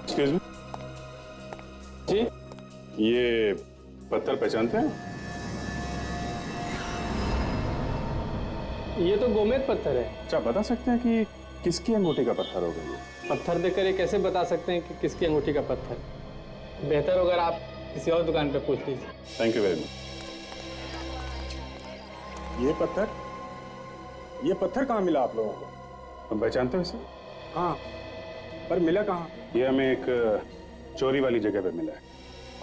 Excuse me जी, ये पत्थर पहचानते हैं? ये तो गोमेद पत्थर है। अच्छा, बता सकते हैं कि किसकी अंगूठी का पत्थर होगा ये? पत्थर देखकर ये कैसे बता सकते हैं कि किसकी अंगूठी का पत्थर? बेहतर होगा आप किसी और दुकान पे पूछ लीजिए। Thank you very much. ये पत्थर कहाँ मिला आप लोगों को? तुम पहचानते हो इसे? हाँ, पर मिला कहाँ? ये हमें एक चोरी वाली जगह पे मिला है।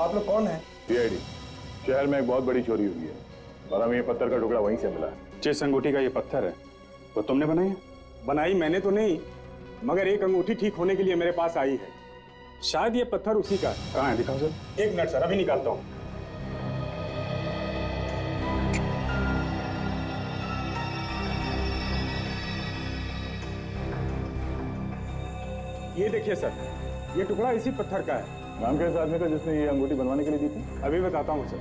आप लोग कौन हैं? सीआईडी। शहर में एक बहुत बड़ी चोरी हुई है और हमें ये पत्थर का टुकड़ा वहीं से मिला है। जिस अंगूठी का ये पत्थर है वो तुमने बनाई है? बनाई मैंने तो नहीं, मगर एक अंगूठी ठीक होने के लिए मेरे पास आई है। शायद ये पत्थर उसी का है। कहाँ है, दिखाओ सर। एक मिनट सर, अभी निकालता हूँ। ये देखिए सर, ये टुकड़ा इसी पत्थर का है। नाम क्या है इस आदमी का जिसने ये अंगूठी बनवाने के लिए दी थी? अभी बताता हूँ सर।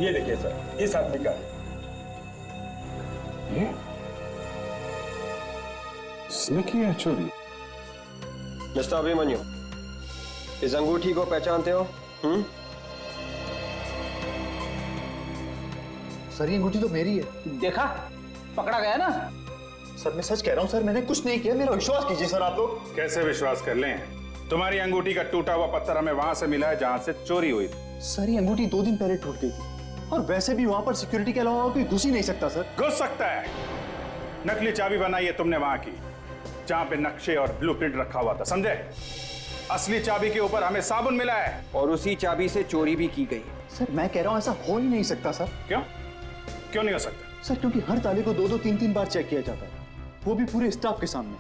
ये देखिए सर, इस आदमी का है। इसने की है चोरी? मिस्टर अभिमन्यु, इस अंगूठी को पहचानते हो? सर ये अंगूठी तो मेरी है। देखा, पकड़ा गया ना। सर मैं सच कह रहा हूँ सर, मैंने कुछ नहीं किया, मेरा विश्वास कीजिए सर आप लोग। कैसे विश्वास कर लें? तुम्हारी अंगूठी का टूटा हुआ पत्थर हमें वहां से मिला है जहां से चोरी हुई थी। सर ये अंगूठी 2 दिन पहले टूट गई थी, और वैसे भी वहां पर सिक्योरिटी के अलावा कोई घुस ही नहीं सकता सर। घुस सकता है। नकली चाबी बनाई है तुमने वहां की, जहां पे नक्शे और ब्लूप्रिंट रखा हुआ था, समझे? असली चाबी के ऊपर हमें साबुन मिला है। और उसी चाबी से चोरी भी की गई। सर मैं कह रहा हूँ ऐसा हो ही नहीं सकता सर। क्यों? क्यों नहीं हो सकता? सर क्योंकि हर ताले को 2-2, 3-3 बार चेक किया जाता है, वो भी पूरे स्टाफ के सामने।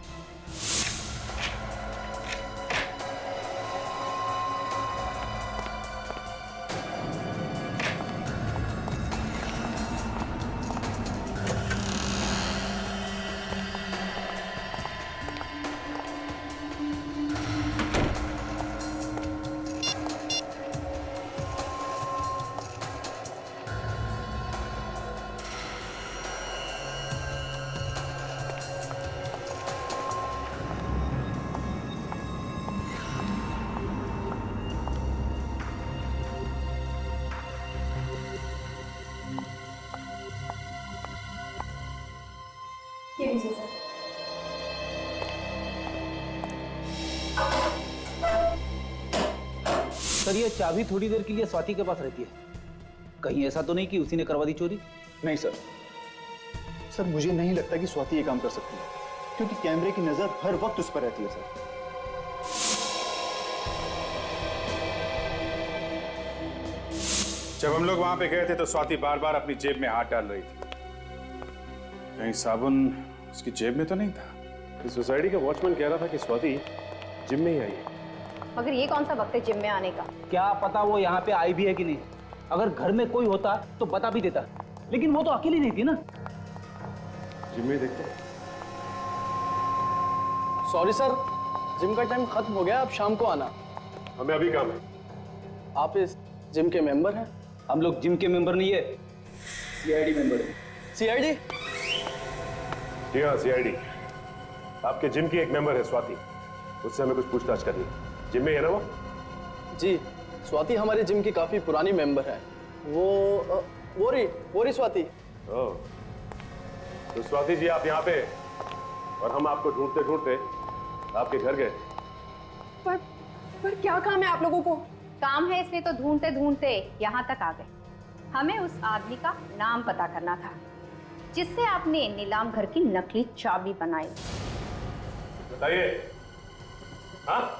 ये लीजिए सर। सर ये चाबी थोड़ी देर के लिए स्वाति के पास रहती है, कहीं ऐसा तो नहीं कि उसी ने करवा दी चोरी? नहीं सर, सर मुझे नहीं लगता कि स्वाति ये काम कर सकती है, क्योंकि कैमरे की नजर हर वक्त उस पर रहती है सर। जब हम लोग वहां पे गए थे तो स्वाति बार बार अपनी जेब में हाथ डाल रही थी। कहीं साबुन उसकी जेब में तो नहीं था? सोसाइटी का वॉचमैन कह रहा था कि स्वाति जिम में ही आई है। मगर ये कौन सा वक्त है जिम में आने का? क्या पता वो यहाँ पे आई भी है कि नहीं। अगर घर में कोई होता तो बता भी देता, लेकिन वो तो अकेली नहीं थी ना। जिम में ही देखते हैं। सॉरी सर, जिम का टाइम खत्म हो गया, आप शाम को आना। हमें अभी काम है। आप इस जिम के मेंबर हैं? हम लोग जिम के मेंबर नहीं है, सीआईडी मेंबर है। सीआईडी? जी हाँ, सीआईडी। आपके जिम की एक मेंबर है स्वाति, उससे हमें कुछ पूछताछ करनी है। जिम में है ना वो? जी, स्वाति हमारे जिम की काफी पुरानी मेंबर है। वो रही स्वाति। ओह, तो स्वाति जी आप यहाँ पे, और हम आपको ढूंढते ढूंढते आपके घर गए। पर क्या काम है आप लोगों को? काम है इसलिए तो ढूंढते ढूंढते यहाँ तक आ गए। हमें उस आदमी का नाम पता करना था जिससे आपने नीलाम घर की नकली चाबी बनाई। बताइए। हाँ?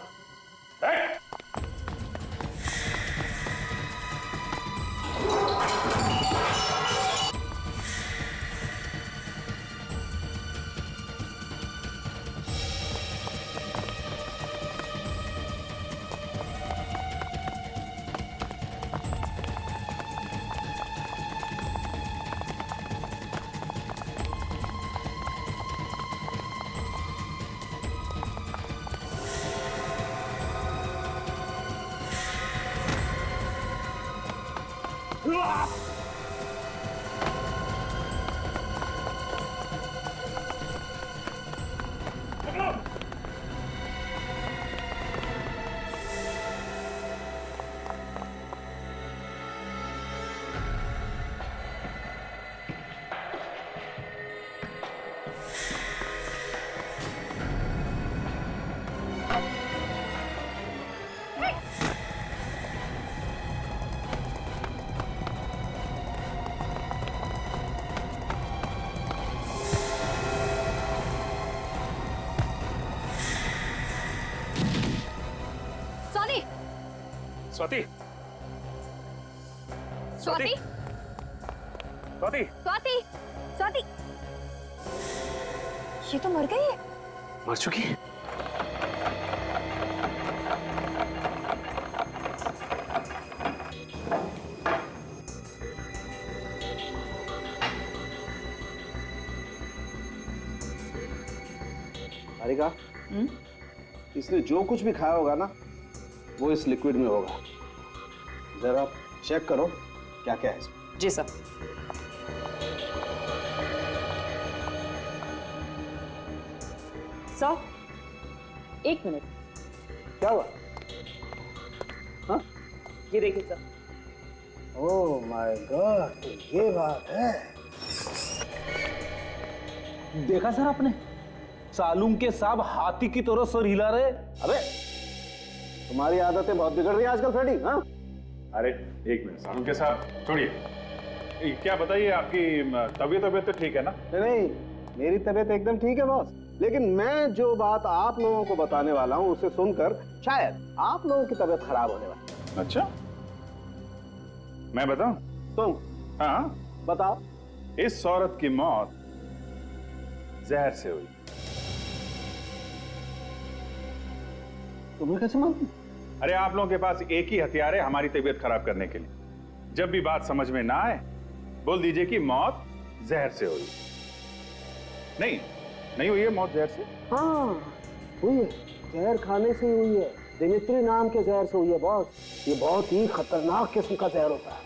स्वाति स्वाति स्वाति स्वाति स्वाति ये तो मर गई है। मर चुकी है। हारिका, इसने जो कुछ भी खाया होगा ना, वो इस लिक्विड में होगा। जरा चेक करो क्या क्या है इसमें। जी सर। Sir, 1 minute. क्या हुआ? हाँ? ये देखिए सर। ओह माय गॉड, ये बात है। देखा सर आपने, सालूम के साहब हाथी की तरह सर हिला रहे। अबे, तुम्हारी आदतें बहुत बिगड़ रही है आजकल फ्रेडी। हाँ? अरे एक मिनट सालूम के साहब, छोड़िए। क्या बताइए, आपकी तबीयत तो ठीक है ना? नहीं, मेरी तबीयत एकदम ठीक है बॉस। लेकिन मैं जो बात आप लोगों को बताने वाला हूँ, उसे सुनकर शायद आप लोगों की तबीयत खराब होने वाली है। अच्छा, मैं बताऊं? तुम? हाँ, बताओ। इस औरत की मौत जहर से हुई। तुम्हें कैसे मालूम? अरे आप लोगों के पास एक ही हथियार है हमारी तबीयत खराब करने के लिए। जब भी बात समझ में ना आए, बोल दीजिए कि मौत जहर से हुई। नहीं हुई है मौत जहर से। हाँ, हुई है। जहर खाने से ही हुई है। दिमित्री नाम के जहर से हुई है बॉस। ये बहुत ही खतरनाक किस्म का जहर होता है।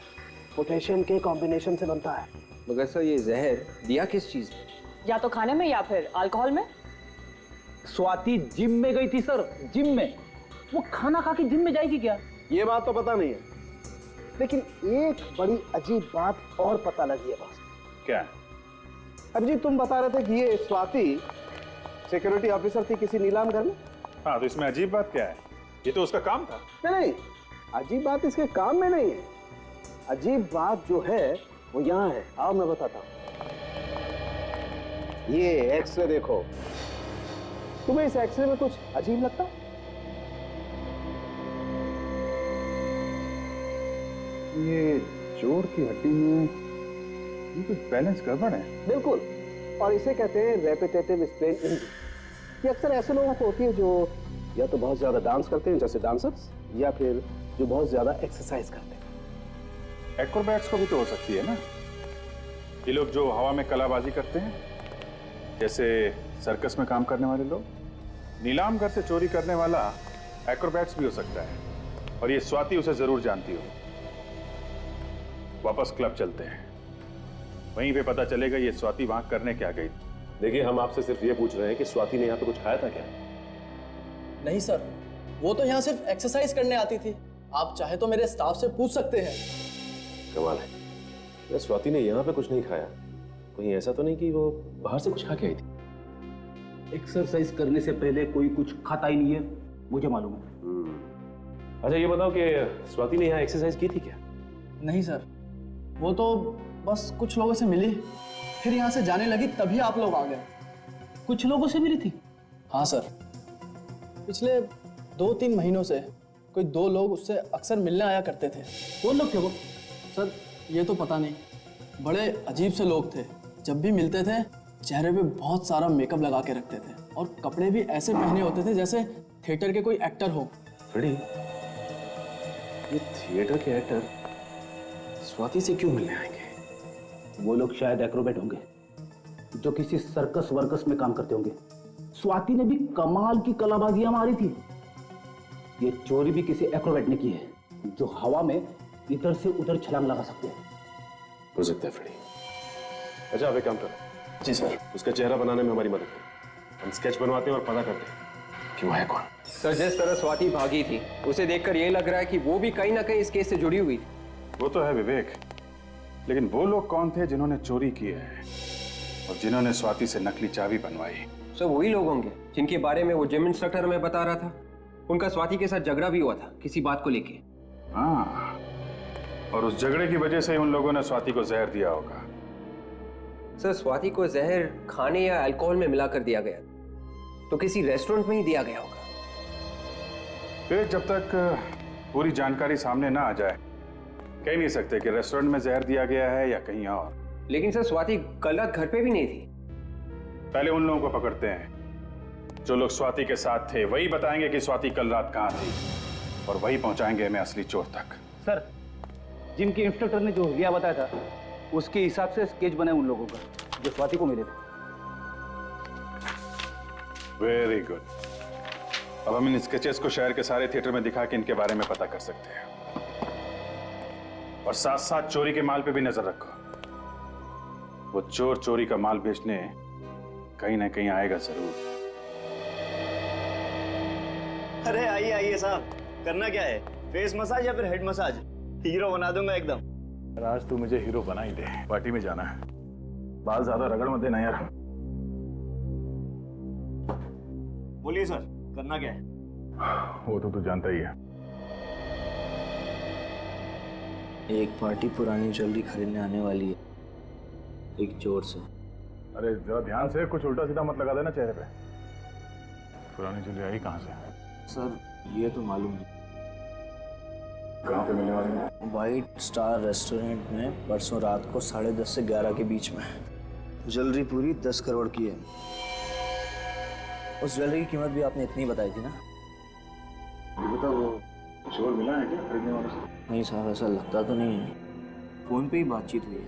पोटेशियम के कॉम्बिनेशन से बनता है। मगर सर ये जहर दिया किस चीज में? या तो खाने में या फिर अल्कोहल में। स्वाति जिम में गई थी सर, जिम में। वो खाना खा के जिम में जाएगी क्या? ये बात तो पता नहीं है, लेकिन एक बड़ी अजीब बात और पता लगी है बॉस। क्या? अभिजीत, तुम बता रहे थे कि ये स्वाति सिक्योरिटी ऑफिसर थी किसी नीलाम घर में। हाँ, तो इसमें अजीब बात क्या है? ये तो उसका काम था। नहीं, अजीब बात इसके काम में नहीं है। अजीब बात जो है वो यहाँ है। आओ मैं बताता हूँ। ये एक्सरे देखो। तुम्हें इस एक्सरे में कुछ अजीब लगता? ये जोड़ की हड्डी में ये कुछ बैलेंस गड़बड़ है। बिल्कुल, और इसे कहते हैं रेपिटेटिव स्प्रेन इंजरी। ये अक्सर ऐसे लोगों को होती है जो या तो बहुत ज्यादा डांस करते हैं जैसे डांसर्स, या फिर जो बहुत ज्यादा एक्सरसाइज करते हैं। एक्रोबैट्स को भी तो हो सकती है ना? ये लोग जो हवा में कलाबाजी करते हैं, जैसे सर्कस में काम करने वाले लोग। नीलाम घर से चोरी करने वाला एक्रोबैट्स भी हो सकता है, और ये स्वाति उसे जरूर जानती हो। वापस क्लब चलते हैं, वहीं पे पता चलेगा ये स्वाति वहां करने क्या गई। देखिए, हम आपसे सिर्फ ये पूछ रहे हैं कि स्वाति ने यहाँ पे कुछ खाया था क्या? नहीं सर, वो तो यहाँ सिर्फ एक्सरसाइज करने आती थी। आप चाहे तो मेरे स्टाफ से पूछ सकते हैं। कमाल है, या स्वाति ने यहाँ पे कुछ नहीं खाया? कहीं ऐसा तो नहीं कि वो बाहर से कुछ खा के आई थी? एक्सरसाइज करने से पहले कोई कुछ खाता ही नहीं है, मुझे मालूम है। अच्छा ये बताओ कि स्वाति ने यहाँ एक्सरसाइज की थी क्या? नहीं सर, वो तो बस कुछ लोगों से मिली, फिर यहाँ से जाने लगी, तभी आप लोग आ गए। कुछ लोगों से मिली थी? हाँ सर, पिछले 2-3 महीनों से कोई 2 लोग उससे अक्सर मिलने आया करते थे। कौन लोग थे वो? सर ये तो पता नहीं, बड़े अजीब से लोग थे। जब भी मिलते थे चेहरे पे बहुत सारा मेकअप लगा के रखते थे, और कपड़े भी ऐसे पहने होते थे जैसे थिएटर के कोई एक्टर हो। फ्रेडी, ये थिएटर के एक्टर स्वाति से क्यों मिलने आएंगे? वो लोग शायद एक्रोबैट होंगे, जो किसी सर्कस वर्कस में काम करते होंगे। स्वाति ने भी कमाल की कलाबाजियां मारी थी। ये चोरी भी किसी एक्रोबैट ने की है, जो हवा में इधर से उधर छलांग लगा सकते हैं। हो सकता है फ्रेडी। अच्छा आप एक काम करो। जी सर। उसका चेहरा बनाने में हमारी मदद करो। हम स्केच बनवाते हैं और पता करते हैं कि वो है कौन। सर जिस तरह स्वाति भागी थी, उसे देखकर यही लग रहा है कि वो भी कहीं ना कहीं इस केस से जुड़ी हुई थी। वो तो है विवेक, लेकिन वो लोग कौन थे जिन्होंने चोरी की है और जिन्होंने स्वाति से नकली चाबी बनवाई? सर वही लोग होंगे जिनके बारे में वो जिम इंस्ट्रक्टर हमें बता रहा था। उनका स्वाति के साथ झगड़ा भी हुआ था किसी बात को लेके। हाँ, और उस झगड़े की वजह से उन लोगों ने स्वाति को जहर दिया होगा। सर स्वाति को जहर खाने या अल्कोहल में मिलाकर दिया गया, तो किसी रेस्टोरेंट में ही दिया गया होगा। फिर जब तक पूरी जानकारी सामने ना आ जाए कह नहीं सकते कि रेस्टोरेंट में जहर दिया गया है या कहीं और। लेकिन सर स्वाति कल रात घर पे भी नहीं थी। पहले उन लोगों को पकड़ते हैं जो लोग स्वाति के साथ थे, वही बताएंगे कि स्वाति कल रात कहाँ थी और वही पहुंचाएंगे हमें असली चोर तक। सर, जिम के इंस्ट्रक्टर ने जो हुलिया बताया था उसके हिसाब से स्केच बना है उन लोगों का जो स्वाति को मिले थे। Very good. अब हम इन स्केचेस को शहर के सारे थिएटर में दिखा के इनके बारे में पता कर सकते हैं और साथ साथ चोरी के माल पे भी नजर रखो। वो चोर चोरी का माल बेचने कहीं ना कहीं आएगा जरूर। अरे आइए आइए साहब, करना क्या है? फेस मसाज या फिर हेड मसाज? हीरो बना दूंगा एकदम। आज तू मुझे हीरो बना ही दे। पार्टी में जाना है, बाल ज्यादा रगड़ मत देना यार। बोलिए सर, करना क्या है? वो तो तू जानता ही है। एक पार्टी पुरानी ज्वेलरी खरीदने आने वाली है एक चोर से। अरे जरा ध्यान से, कुछ उल्टा सीधा मत लगा देना चेहरे पे। पुरानी ज्वेलरी आई कहाँ से? सर ये तो मालूम नहीं। कहाँ पे मिलने वाली है? वाइट स्टार रेस्टोरेंट में परसों रात को 10:30 से 11 के बीच में। ज्वेलरी पूरी 10 करोड़ की है। उस ज्वेलरी की कीमत भी आपने इतनी बताई थी ना? ये बता, वो चोर मिला है क्या खरीदने वाले से? नहीं साहब, ऐसा लगता तो नहीं है। फोन पे ही बातचीत हुई है।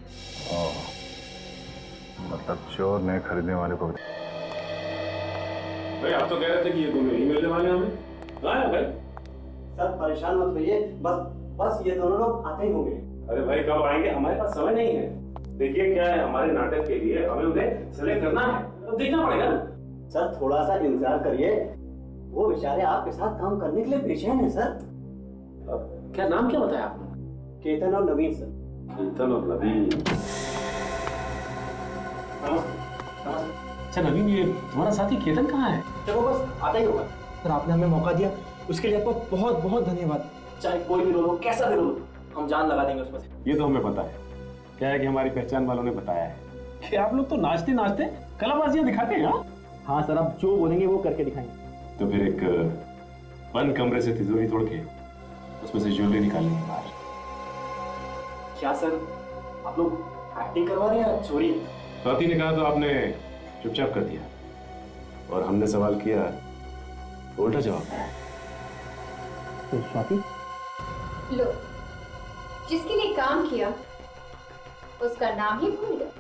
मतलब चोर ने खरीदने वाले को। भाई आप तो कह रहे थे कि ये दोनों ही मिलने वाले हैं हमें। हाँ भाई। सर परेशान मत होइए, बस ये दोनों लोग आते ही होंगे। अरे भाई कब आएंगे, हमारे पास समय नहीं है। देखिए क्या है, हमारे नाटक के लिए हमें उन्हें सेलेक्ट करना है, तो देखना पड़ेगा ना। सर थोड़ा सा इंतजार करिए, वो बेचारे आपके साथ काम करने के लिए बेचैन है सर। क्या नाम क्या बताया आपने? केतन और नवीन सर। केतन और नवीन। अच्छा नवीन, ये तुम्हारा साथी केतन कहाँ है? देखो बस आता ही होगा। सर आपने हमें मौका दिया, उसके लिए आपको बहुत बहुत धन्यवाद। चाहे कोई भी रोल हो, कैसा भी रोल हो, हम जान लगा देंगे उसमें से। ये तो हमें पता है। क्या है कि हमारी पहचान वालों ने बताया है कि आप लोग तो नाचते नाचते कलाबाजियां दिखाते हैं। हाँ सर, आप जो बोलेंगे वो करके दिखाएंगे। तो फिर एक बंद कमरे से तिजोरी तोड़ के उसमें से ज्वेलरी निकालेंगे बाहर। क्या सर, आप लोग एक्टिंग करवा रहे हैं या चोरी? स्वाति ने कहा तो आपने चुपचाप कर दिया और हमने सवाल किया तो उल्टा जवाब दिया। तो स्वाति, लो, जिसके लिए काम किया उसका नाम ही भूल गए।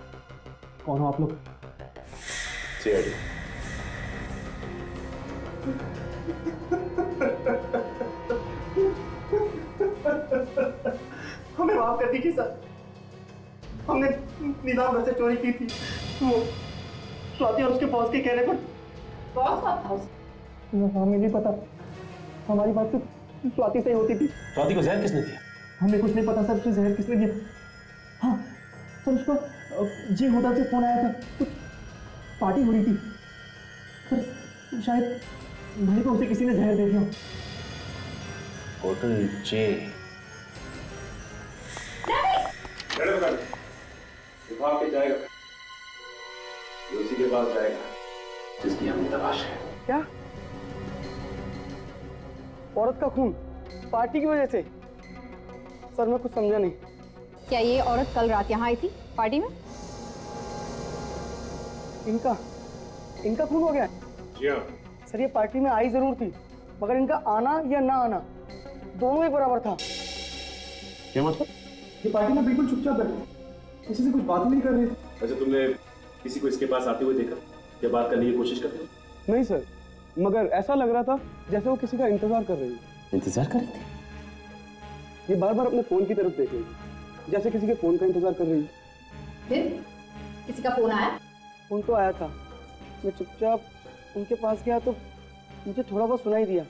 कौन हो आप लोग? सीआईडी। हमें माफ कर दीजिए सर, हमने नीलाम घर से चोरी की थी। वो स्वाति और उसके बॉस के कहने पर। बॉस कब था हमें नहीं पता, हमारी बात तो स्वाति से ही होती थी। स्वाति को जहर किसने दिया? हमें कुछ नहीं पता सर, उसने जहर किसने दिया। हाँ सर, उसको जी होटल से फोन आया था, कुछ पार्टी हो रही थी सर, शायद भाई को उसे किसी ने जहर दे दिया। होटल जे। विभाग के जाएगा, ये उसी के पास जाएगा जिसकी हमें तलाश है। क्या? औरत का खून पार्टी की वजह से? सर मैं कुछ समझा नहीं। क्या ये औरत कल रात यहाँ आई थी पार्टी में? इनका खून हो गया? जी हाँ। सर ये पार्टी में आई जरूर थी, मगर इनका आना या ना आना दोनों ही बराबर था। क्या मतलब? ये पार्टी में बिल्कुल चुपचाप बैठे, किसी से कुछ बात नहीं कर रहे। वैसे तुमने किसी को इसके पास आते हुए देखा या बात करने की कोशिश करते हो? नहीं सर, मगर ऐसा लग रहा था जैसे वो किसी का इंतजार कर रही है। इंतजार कर रही थी? ये बार बार अपने फोन की तरफ देख रही है, जैसे किसी के फोन का इंतजार कर रही है। फिर किसी का फोन आया? फोन तो आया था, मैं चुपचाप उनके पास गया तो मुझे थोड़ा बहुत सुनाई दिया।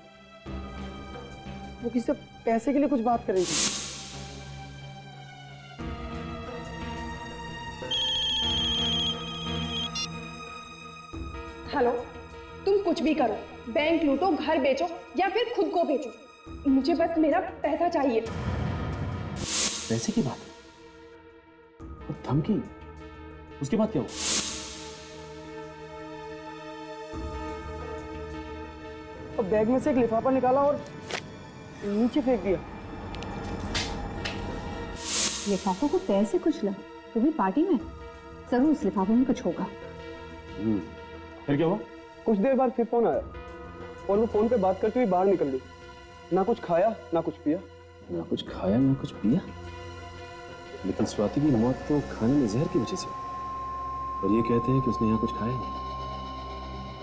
वो किसी से पैसे के लिए कुछ बात कर रही थी। हेलो, तुम कुछ भी करो, बैंक लूटो, घर बेचो या फिर खुद को बेचो, मुझे बस मेरा पैसा चाहिए। पैसे की बात और धमकी, उसके बाद क्या हुआ? और बैग में से एक लिफाफा निकाला और नीचे फेंक दिया। लिफाफों को पैर से कुचला, तो भी पार्टी में? जरूर उस लिफाफे में कुछ होगा। फिर क्या हुआ? कुछ देर बाद फिर फोन आया और वो फोन पे बात करते हुए बाहर निकल गई। ना कुछ खाया ना कुछ पिया। ना कुछ खाया ना कुछ पिया, लेकिन स्वाति की मौत तो खाने में जहर की वजह से, और ये कहते हैं कि उसने यहाँ कुछ खाया नहीं।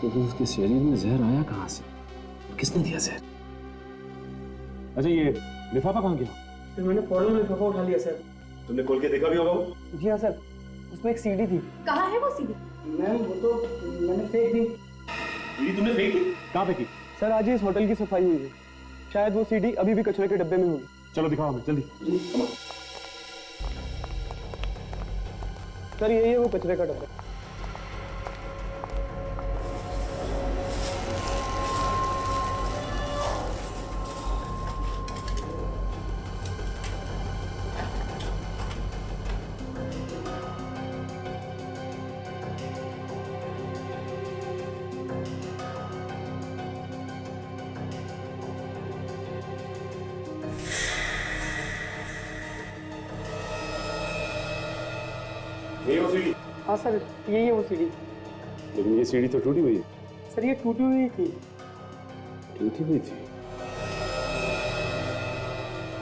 तो फिर उसके शरीर में जहर आया कहाँ से? किसने दिया जहर? अच्छा, ये लिफाफा कहाँ गया? फिर मैंने फौरन लिफाफा उठा लिया सर। तुमने खोल के देखा भी होगा वो? जी हाँ सर, उसमें एक सीडी थी। कहाँ है वो सीडी? मैम वो तो मैंने फेंक दी। सीडी तुमने फेंक दी? कहाँ फेंकी? सर आज ही इस होटल की सफाई हुई है, शायद वो सीडी अभी भी कचरे के डब्बे में होगी। चलो दिखाओ हमें जल्दी। सर यही है वो कचरे का डब्बा। ये वो सीडी? हाँ सर यही है वो सीडी। लेकिन ये सीडी तो टूटी हुई है। सर ये टूटी हुई थी। टूटी हुई थी?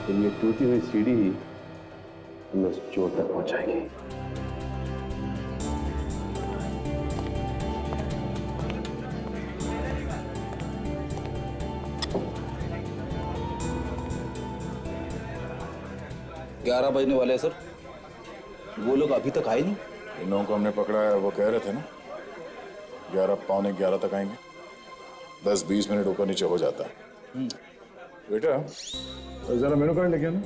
तो ये टूटी हुई सीडी ही हमें उस चोर तक पहुंचाएगी। ग्यारह बजने वाले हैं सर, वो लोग अभी तक आए नहीं। इन लोगों को हमने पकड़ा है, वो कह रहे थे ना 11 पौने 11 तक आएंगे। 10-20 मिनट ऊपर नीचे हो जाता है। बेटा जरा मेनू कार्ड लेके आना।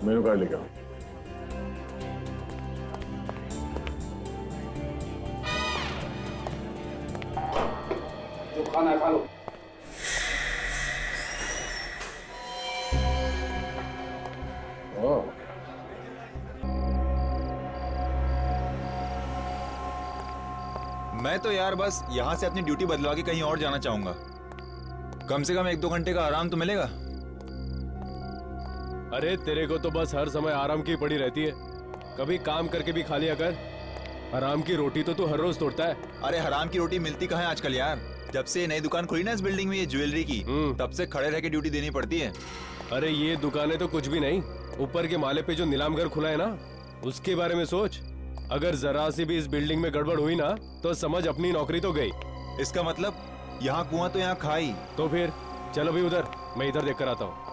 मेनू कार्ड लेके आओ। जो खाना है खा लो। मैं तो यार बस यहाँ से अपनी ड्यूटी बदलवा के कहीं और जाना चाहूंगा। कम से कम 1-2 घंटे का आराम तो मिलेगा। अरे तेरे को तो बस हर समय आराम की पड़ी रहती है, कभी काम करके भी खा लिया कर। हराम की रोटी तो तू हर रोज तोड़ता है। अरे हराम की रोटी मिलती कहाँ है आजकल यार। जब से नई दुकान खुली ना इस बिल्डिंग में, ये ज्वेलरी की, तब से खड़े रह के ड्यूटी देनी पड़ती है। अरे ये दुकानें तो कुछ भी नहीं, ऊपर के माले पे जो नीलाम घर खुला है ना, उसके बारे में सोच। अगर जरा सी भी इस बिल्डिंग में गड़बड़ हुई ना, तो समझ अपनी नौकरी तो गई। इसका मतलब यहाँ कुआं तो यहाँ खाई। तो फिर चलो भी उधर, मैं इधर देख कर आता हूँ।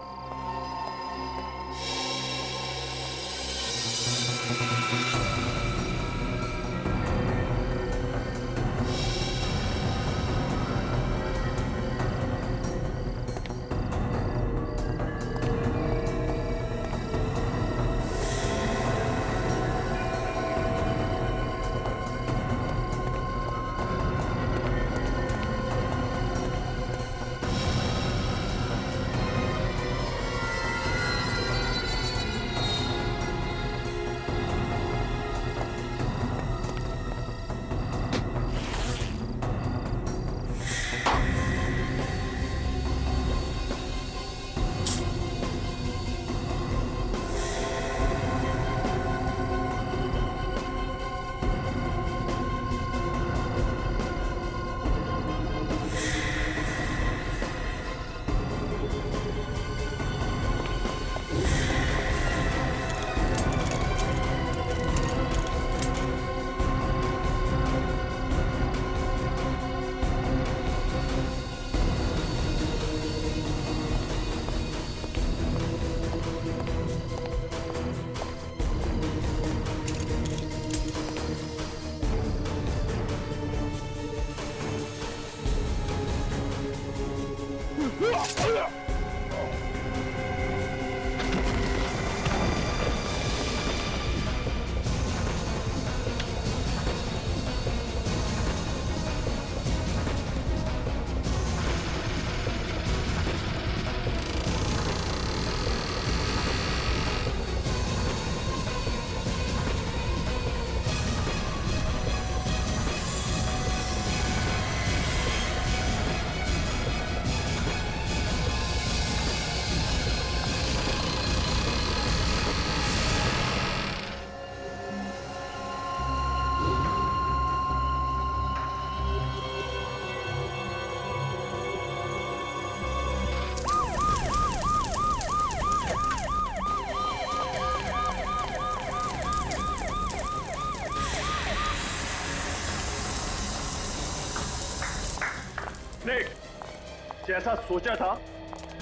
जैसा सोचा था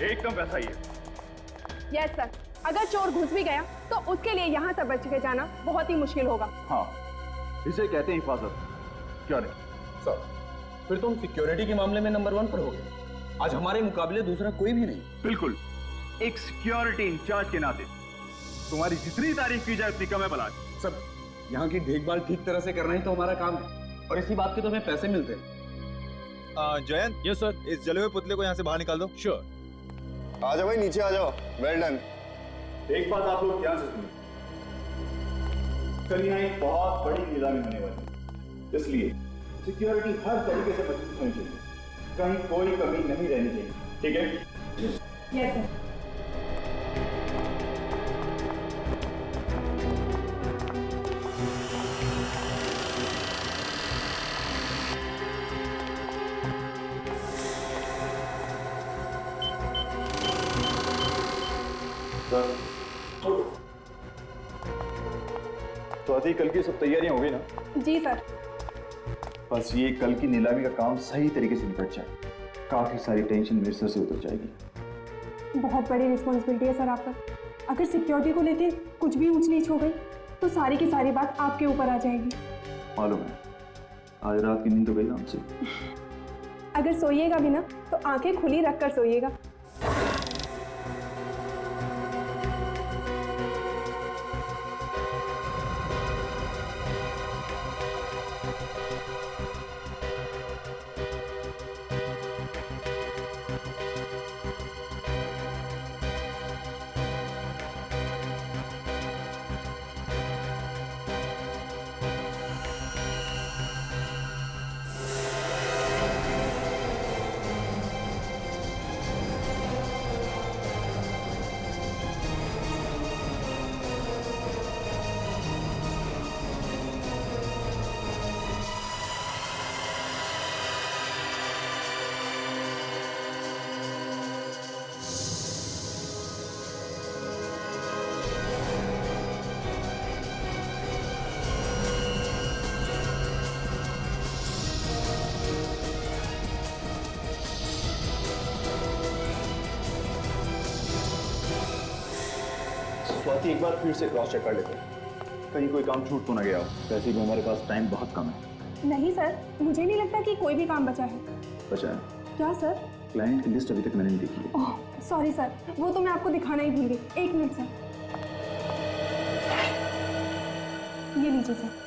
एकदम वैसा ही है। यस सर, अगर चोर घुस भी गया तो उसके लिए यहाँ से बच के जाना बहुत ही मुश्किल होगा। हाँ, इसे कहते हैं हिफाजत, क्या नहीं? सर, फिर तुम सिक्योरिटी के मामले में नंबर 1 पर हो गए। आज हमारे मुकाबले दूसरा कोई भी नहीं। बिल्कुल, एक सिक्योरिटी इंचार्ज के नाते तुम्हारी जितनी तारीफ की जाए उतनी कम है बलाज। सर, यहाँ की देखभाल ठीक तरह से करना ही तो हमारा काम है, और इसी बात के तो हमें पैसे मिलते हैं। Jayant, yes sir. इस जले हुए पुतले को यहाँ से बाहर निकाल दो। श्योर। आ जाओ भाई, नीचे आ जाओ। Well done. एक बात आप लोग ध्यान से सुनिए, कल यहाँ एक बहुत बड़ी नीलामी होने वाली है, इसलिए सिक्योरिटी हर तरीके से मजबूत होनी चाहिए, कहीं कोई कमी नहीं रहनी चाहिए, ठीक है? Yes sir. स्वाति, कल की सब तैयारियां हो गई ना? जी सर। बस ये कल की नीलामी का काम सही तरीके से निपट जाए, काफी सारी टेंशन मेरे सर से उतर जाएगी। बहुत बड़ी रिस्पॉन्सिबिलिटी है सर आप पर। अगर सिक्योरिटी को लेके कुछ भी ऊंच नीच हो गई तो सारी की सारी बात आपके ऊपर आ जाएगी। मालूम है, आज रात की नींद तो गई ना हमसे। अगर सोइएगा भी ना तो आंखें खुली रखकर सोइएगा। स्वाति, एक बार फिर से क्रॉस चेक कर लेते हैं, कहीं कोई काम छूट तो ना गया हो। वैसे भी हमारे पास टाइम बहुत कम है। नहीं सर, मुझे नहीं लगता कि कोई भी काम बचा है। बचा है? क्या सर? क्लाइंट की लिस्ट अभी तक मैंने नहीं देखी है। ओह सॉरी सर, वो तो मैं आपको दिखाना ही भूल गई। एक मिनट सर, ये लीजिए सर।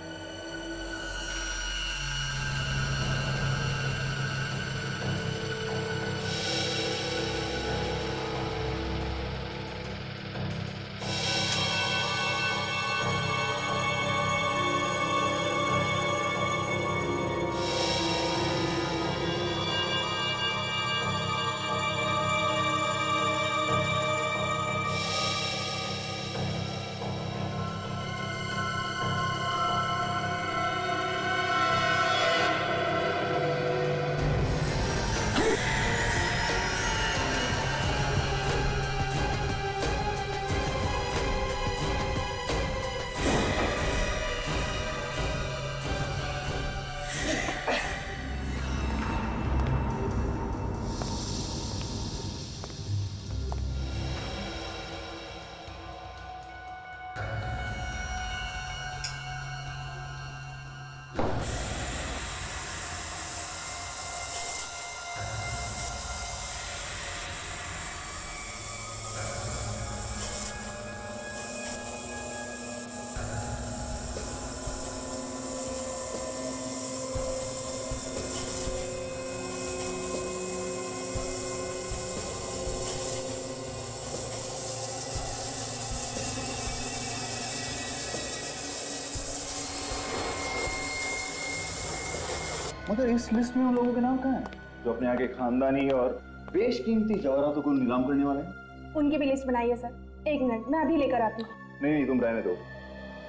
मगर इस लिस्ट में उन लोगों के नाम कहाँ हैं जो अपने आगे खानदानी और बेशकीमती जवाहरातों को नीलाम करने वाले हैं? उनकी भी लिस्ट बनाइए सर। एक मिनट, मैं अभी लेकर आती हूँ। नहीं, तुम रहने दो,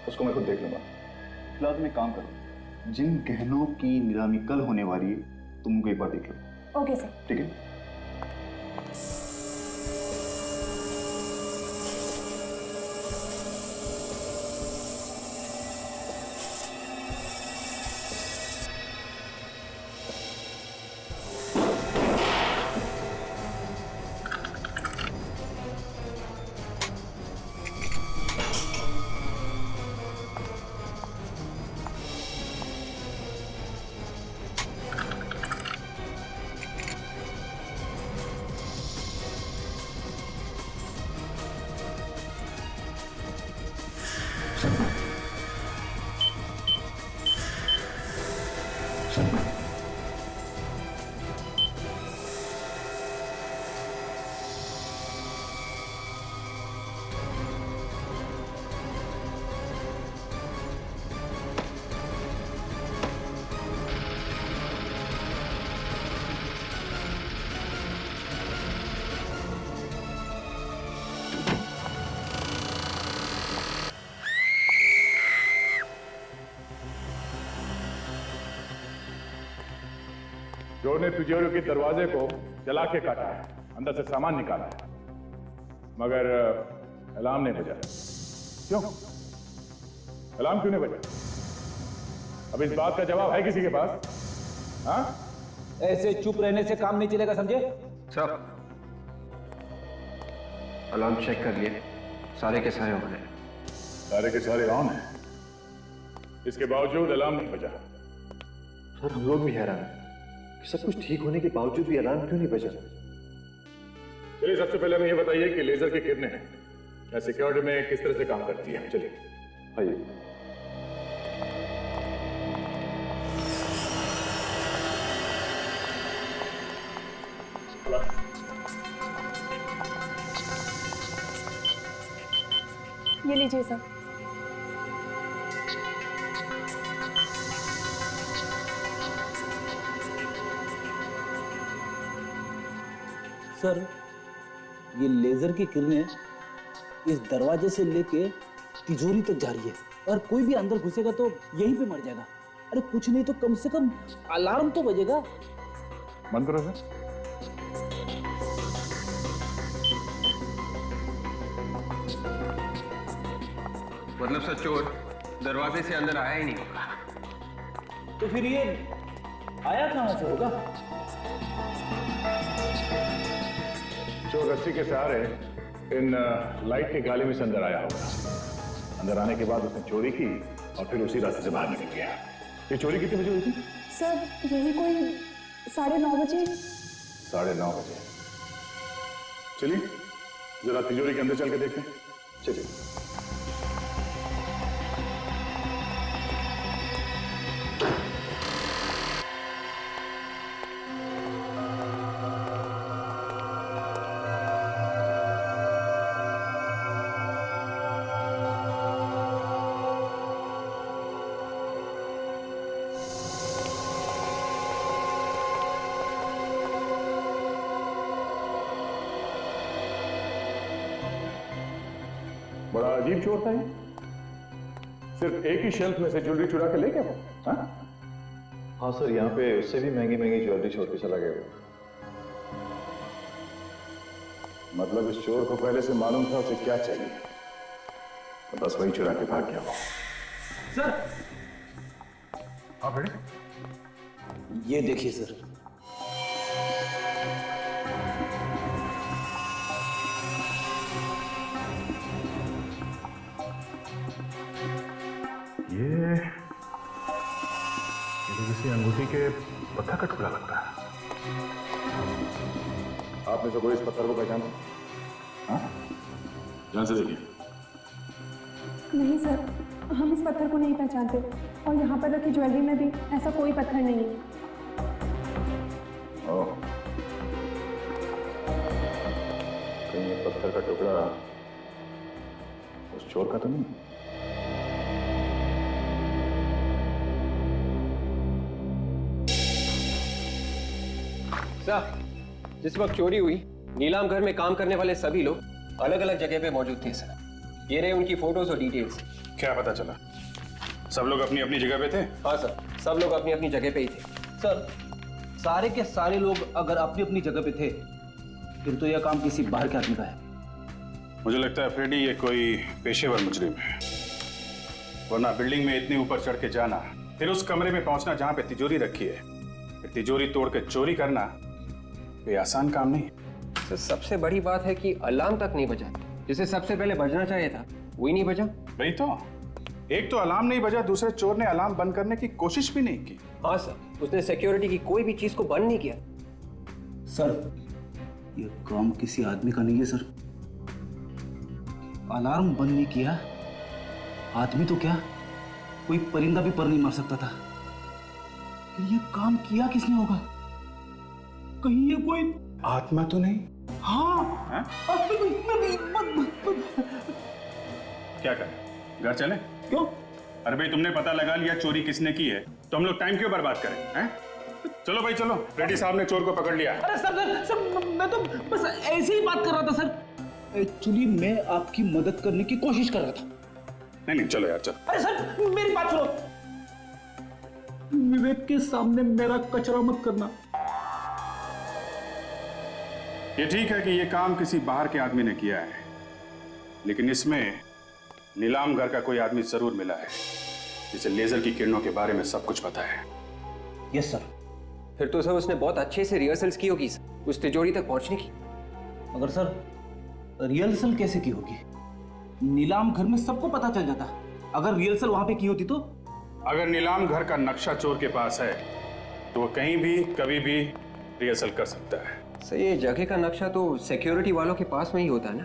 उसको मैं खुद देख लूंगा। फिलहाल तुम एक काम करो, जिन गहनों की नीलामी कल होने वाली है तुम उनको एक बार देख लो। Okay sir. ठीक है? ने तिजोरी के दरवाजे को जला के काटा है, अंदर से सामान निकाला है, मगर अलार्म नहीं बजा। क्यों? अलार्म क्यों नहीं बजा? अब इस बात का जवाब है किसी के पास? हाँ? ऐसे चुप रहने से काम नहीं चलेगा, समझे? सर, अलार्म चेक कर लिए, सारे के सारे ऑन है। सारे के सारे ऑन है, इसके बावजूद अलार्म नहीं बजा। सर, हम लोग भी हैरान हैं कि सब कुछ ठीक होने के बावजूद भी अलार्म क्यों नहीं बजा। चलिए, सबसे पहले हमें ये बताइए कि लेजर की किरणें सिक्योरिटी में किस तरह से काम करती है। चलिए आइए। ये लीजिए सर। सर, ये लेजर की किरणें इस दरवाजे से लेके तिजोरी तक जा रही है और कोई भी अंदर घुसेगा तो यहीं पे मर जाएगा। अरे कुछ नहीं तो कम से कम अलार्म तो बजेगा। बंद करो सर। मतलब सर, चोर दरवाजे से अंदर आया ही नहीं होगा। तो फिर ये आया कहां से होगा? चोर रस्सी के सहारे इन लाइट के गाले में से अंदर आया होगा। अंदर आने के बाद उसने चोरी की और फिर उसी रास्ते से बाहर निकल गया। ये चोरी कितने बजे हुई थी? सर, यही कोई 9:30 बजे। 9:30 बजे। चलिए जरा तिजोरी के अंदर चल के देखते हैं। चलिए। बड़ा अजीब चोर था ये। सिर्फ एक ही शेल्फ में से ज्वेलरी चुरा के ले गया वो। हाँ सर, यहाँ पे उससे भी महंगी महंगी ज्वेलरी छोड़ के चला गया वो। मतलब इस चोर को पहले से मालूम था उसे क्या चाहिए, तो बस वही चुरा के भाग गया वो। सर। हाँ बेटे, ये देखिए सर। ये तो किसी अंगूठी के पत्थर का टुकड़ा लगता है। आपने तो कोई इस पत्थर को पहचाना? हाँ, ध्यान से देखिए। नहीं सर, हम इस पत्थर को नहीं पहचानते और यहाँ पर रखी ज्वेलरी में भी ऐसा कोई पत्थर नहीं है। ओह, कहीं ये पत्थर का टुकड़ा उस चोर का तो नहीं? सर, जिस वक्त चोरी हुई नीलाम घर में काम करने वाले सभी लोग अलग अलग जगह पे मौजूद थे सर। ये रहे उनकी फोटोज और डिटेल्स। क्या पता चला? सब लोग अपनी अपनी जगह पे थे? हाँ सर, सब लोग अपनी अपनी जगह पे ही थे। सर, सारे के सारे लोग अगर अपनी अपनी जगह पे थे फिर तो यह काम किसी बाहर के आदमी का है। मुझे लगता है फ्रेडी ये कोई पेशेवर मुजरिम है, वरना बिल्डिंग में इतने ऊपर चढ़ के जाना, फिर उस कमरे में पहुंचना जहां पे तिजोरी रखी है, फिर तिजोरी तोड़ के चोरी करना, ये आसान काम नहीं है। सर, सबसे बड़ी बात है कि अलार्म तक नहीं बजा, जिसे सबसे पहले बजना चाहिए था वही नहीं बजा। वही तो, एक तो अलार्म नहीं बजा, दूसरे चोर ने अलार्म बंद करने की कोशिश भी नहीं की। हाँ सर, उसने सिक्योरिटी की कोई भी चीज को बंद नहीं किया। सर, ये काम किसी आदमी का नहीं है सर। अलार्म बंद नहीं किया, आदमी तो क्या कोई परिंदा भी पर नहीं मार सकता था। ये काम किया किसने होगा? कहीं ये कोई आत्मा तो नहीं? हाँ, क्या करें, घर चले? क्यों? अरे भाई, तुमने पता लगा लिया चोरी किसने की है, तो हम लोग टाइम क्यों बर्बाद करें? हैं? चलो भाई चलो, रेड्डी साहब ने चोर को पकड़ लिया। अरे सर, मैं तो बस ऐसे ही बात कर रहा था सर। एक्चुअली मैं आपकी मदद करने की कोशिश कर रहा था। नहीं चलो यार, चलो। अरे सर, मेरी बात सुनो। विवेक के सामने मेरा कचरा मत करना। ये ठीक है कि ये काम किसी बाहर के आदमी ने किया है, लेकिन इसमें नीलाम घर का कोई आदमी जरूर मिला है जिसे लेजर की किरणों के बारे में सब कुछ पता है। Yes sir. फिर तो सर उसने बहुत अच्छे से रिहर्सल्स की होगी उस तिजोरी तक पहुंचने की। मगर सर रिहर्सल कैसे की होगी? नीलाम घर में सबको पता चल जाता। अगर रिहर्सल वहां पे की होती तो? अगर नीलाम घर का नक्शा चोर के पास है तो वो कहीं भी कभी भी रिहर्सल कर सकता है। सर ये जगह का नक्शा तो सिक्योरिटी वालों के पास में ही होता है ना?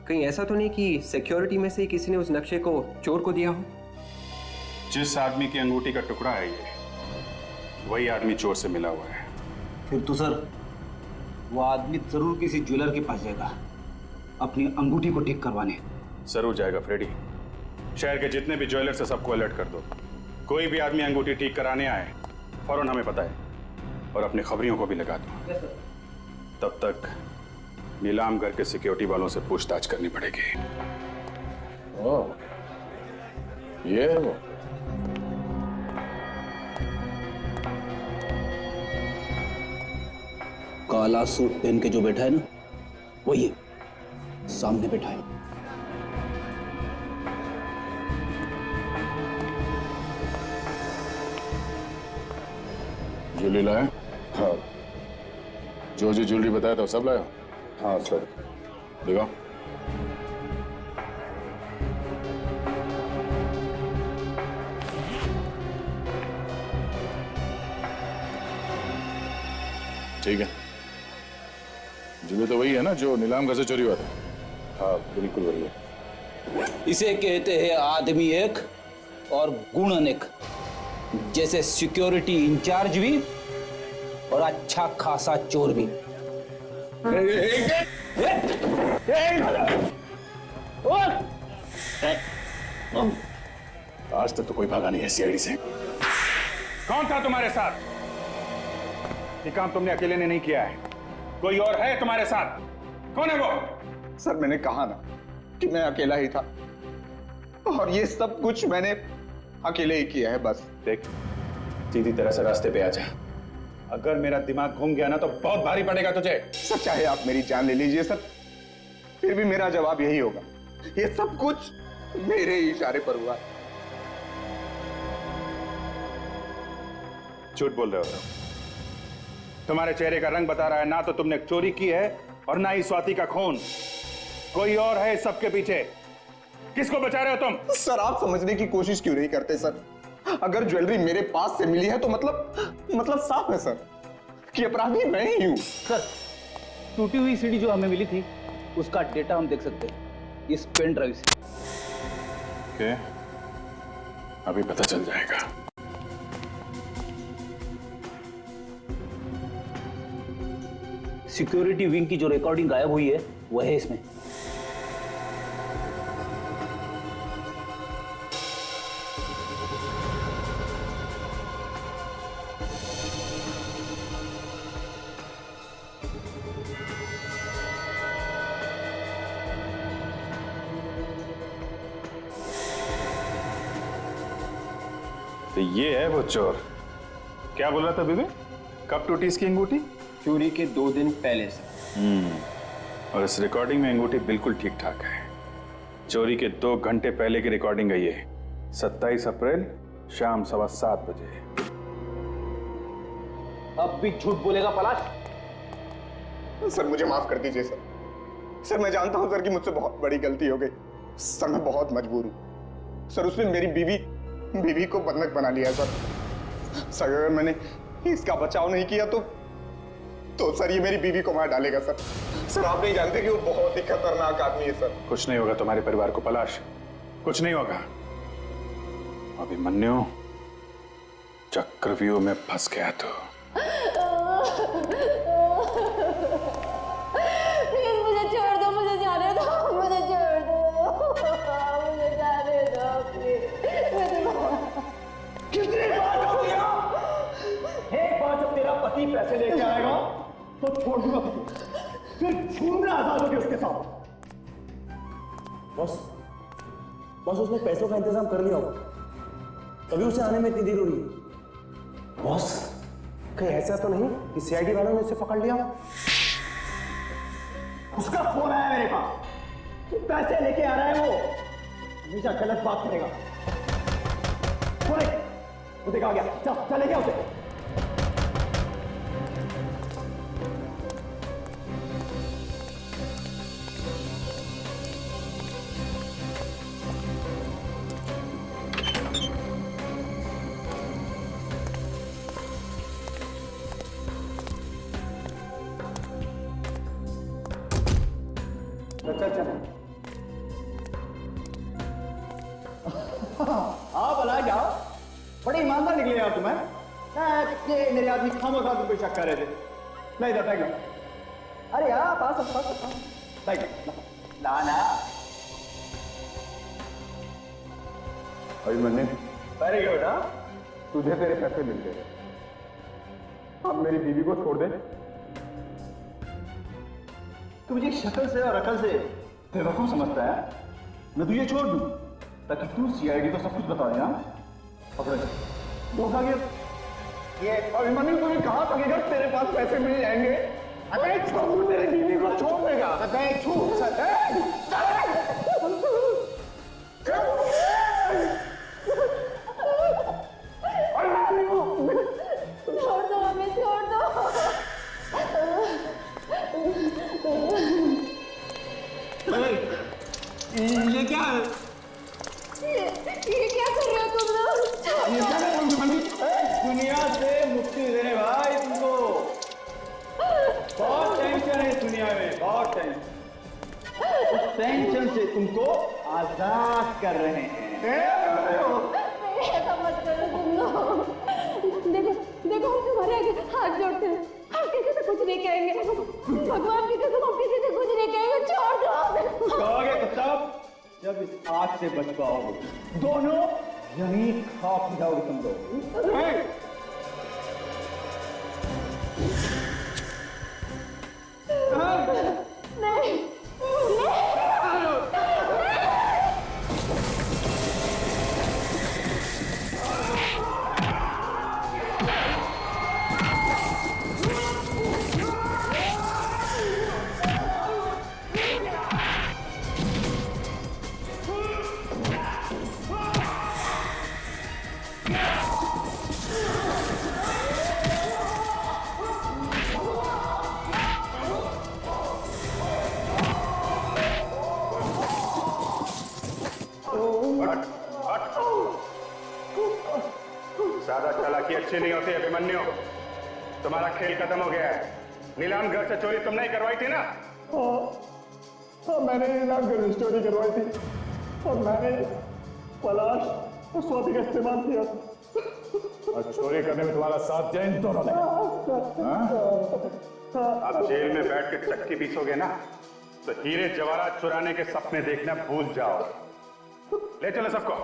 कहीं ऐसा तो नहीं कि सिक्योरिटी में से ही किसी ने उस नक्शे को चोर को दिया हो? जिस आदमी की अंगूठी का टुकड़ा है ये, वही आदमी चोर से मिला हुआ है। फिर तो सर वो आदमी जरूर किसी ज्वेलर के पास जाएगा अपनी अंगूठी को ठीक करवाने। जरूर जाएगा फ्रेडी। शहर के जितने भी ज्वेलर से सबको अलर्ट कर दो। कोई भी आदमी अंगूठी ठीक कराने आए फौरन हमें बताए और अपने खबरियों को भी लगा दो। तब तक नीलाम घर के सिक्योरिटी वालों से पूछताछ करनी पड़ेगी। ओह, ये है वो। काला सूट पहन के जो बैठा है ना, वही सामने बैठा है। ज्वेलरी लाया? हाँ। जो ज्वेलरी बताया था सब लाया? हाँ सर। दिखाओ। ठीक है। ज्वेलरी तो वही है ना जो नीलाम घर से चोरी हुआ था? हाँ बिल्कुल वही है। इसे कहते हैं आदमी एक और गुण अनेक। जैसे सिक्योरिटी इंचार्ज भी और अच्छा खासा चोर भी। आज तक तो कोई भागा नहीं है सीआईडी से। कौन था तुम्हारे साथ? ये काम तुमने अकेले ने नहीं किया है, कोई और है तुम्हारे साथ। कौन है वो? सर मैंने कहा ना कि मैं अकेला ही था और ये सब कुछ मैंने अकेले ही किया है बस। देख सीधी तरह से रास्ते पे आ जा। अगर मेरा दिमाग घूम गया ना तो बहुत भारी पड़ेगा तुझे। सर चाहे आप मेरी जान ले लीजिए सर, फिर भी मेरा जवाब यही होगा, ये सब कुछ मेरे ही इशारे पर हुआ। झूठ बोल रहे हो। तुम्हारे चेहरे का रंग बता रहा है ना तो तुमने चोरी की है और ना ही स्वाति का खून। कोई और है इस सबके पीछे। किसको बचा रहे हो तुम? सर आप समझने की कोशिश क्यों नहीं करते सर? अगर ज्वेलरी मेरे पास से मिली है तो मतलब साफ है सर कि अपराधी मैं ही हूं। सर टूटी हुई सीडी जो हमें मिली थी उसका डेटा हम देख सकते हैं इस पेन ड्राइव से। ओके, अभी पता चल जाएगा। सिक्योरिटी विंग की जो रिकॉर्डिंग गायब हुई है वो है इसमें। तो ये है वो चोर। क्या बोल रहा था बीबी? कब टूटी इसकी अंगूठी? चोरी के 2 दिन पहले से। और इस रिकॉर्डिंग में अंगूठी बिल्कुल ठीक ठाक है। चोरी के 2 घंटे पहले की रिकॉर्डिंग है ये। 27 अप्रैल शाम 7:15 बजे। अब भी झूठ बोलेगा पलाश? सर मुझे माफ कर दीजिए सर। सर मैं जानता हूं सर कि मुझसे बहुत बड़ी गलती हो गई। सर मैं बहुत मजबूर हूं। सर उसने मेरी बीवी को बंधक बना लिया सर। सर अगर मैंने इसका बचाव नहीं किया तो सर ये मेरी बीवी को मार डालेगा सर। सर आप नहीं जानते कि वो बहुत ही खतरनाक आदमी है सर। कुछ नहीं होगा तुम्हारे परिवार को पलाश, कुछ नहीं होगा। अभिमन्यु चक्रव्यूह में फंस गया तो। प्लीज मुझे छोड़ दो, मुझे जाने दो, मुझे छोड़ दो, मुझे जाने दो प्लीज। कितनी बार हो गया? एक बार जब तेरा पति पैसे लेके आएगा तो छोड़ दूंगा तुझे, फिर घूमना आजाद होगी उसके साथ। बॉस उसने पैसों का इंतजाम कर लिया होगा, तभी उसे आने में इतनी देर हो रही है। बॉस कहीं ऐसा तो नहीं कि सीआईडी वालों ने उसे पकड़ लिया? उसका फोन आया मेरे पास, पैसे लेके आ रहा है वो, हमेशा गलत बात करेगा। वो देखा आ गया, चल लेके उसे। चल हाँ भला जाओ, बड़े ईमानदार निकले यार तुम्हें। ये मेरे आदमी खामो खा तुम पे शक कर रहे थे। नहीं इधर बैठ लो। अरे यार पास बैठ ना ना। Abhimanyu, very good. हाँ तुझे तेरे पैसे मिल गए, अब मेरी बीवी को छोड़ दे। तू मुझे शक्ल से और अकल से बेवकूफ समझता है। मैं तुझे छोड़ दूं ताकि तू सीआईडी को सब कुछ बता देना। पकड़ धोखा गया ये। अभिमन्यु तुम्हें कहा था कि अगर तेरे पास पैसे मिल जाएंगे अगर छोड़ तेरे बीवी को छोड़ देगा। छोड़ दो हमें, छोड़ दो। ये क्या है? ये क्या कर रहे हो तुम लोग? ये क्या कर रहे हो? दुनिया से मुक्ति दे भाई तुमको। बहुत टेंशन है इस दुनिया में, बहुत टेंशन। उस टेंशन से तुमको आजाद कर रहे हैं। ऐसा मत करो तुम लोग। देखो देखो, हम तुम्हारे आगे हाथ जोड़ते हैं, हम किसी से कुछ नहीं कहेंगे। भगवान की कसम, हम किसी से कुछ नहीं कहेंगे। छोड़ दो। कहोगे तो तब जब इस आग से बच पाओगे। दोनों यहीं खाक हो जाओगे तुम लोग। नहीं ज्यादा चालाकी अच्छी नहीं होती अभिमन्यु। तुम्हारा खेल खत्म हो गया है। नीलाम घर से चोरी तुमने ही करवाई थी ना? हाँ मैंने नीलाम घर से चोरी करवाई थी और मैंने पलाश और स्वाति का इस्तेमाल किया था। और चोरी करने में तुम्हारा साथ दिया इन दोनों ने। अब जेल में बैठ के चक्की पीसोगे ना तो हीरे जवाहरात चुराने के सपने देखना भूल जाओ। ले चलो सबको।